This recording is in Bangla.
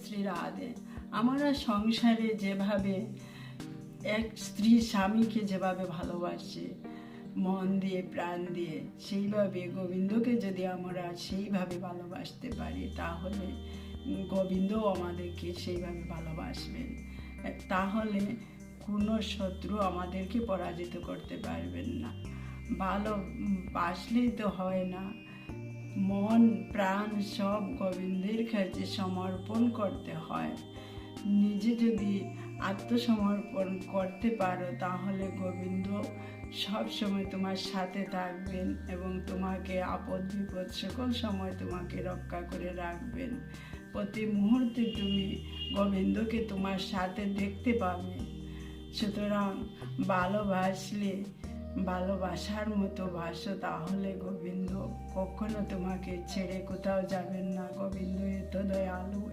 শ্রী রাধে। আমরা সংসারে যেভাবে এক স্ত্রী স্বামীকে যেভাবে ভালোবাসে মন দিয়ে প্রাণ দিয়ে, সেইভাবে গোবিন্দকে যদি আমরা সেইভাবে ভালোবাসতে পারি তাহলে গোবিন্দও আমাদেরকে সেইভাবে ভালোবাসবেন। তাহলে কোনো শত্রু আমাদেরকে পরাজিত করতে পারবেন না। ভালোবাসলেই তো হয় না, মন প্রাণ সব গোবিন্দের কাছে সমর্পণ করতে হয়। নিজে যদি আত্মসমর্পণ করতে পারো তাহলে গোবিন্দ সব সময় তোমার সাথে থাকবেন এবং তোমাকে আপদ বিপদ সকল সময় তোমাকে রক্ষা করে রাখবেন। প্রতি মুহূর্তে তুমি গোবিন্দকে তোমার সাথে দেখতে পাবে। সুতরাং ভালোবাসলে ভালোবাসার মতো বাসো, তাহলে গোবিন্দ কখনো তোমাকে ছেড়ে কোথাও যাবেন না। গোবিন্দ এত দয়ালু,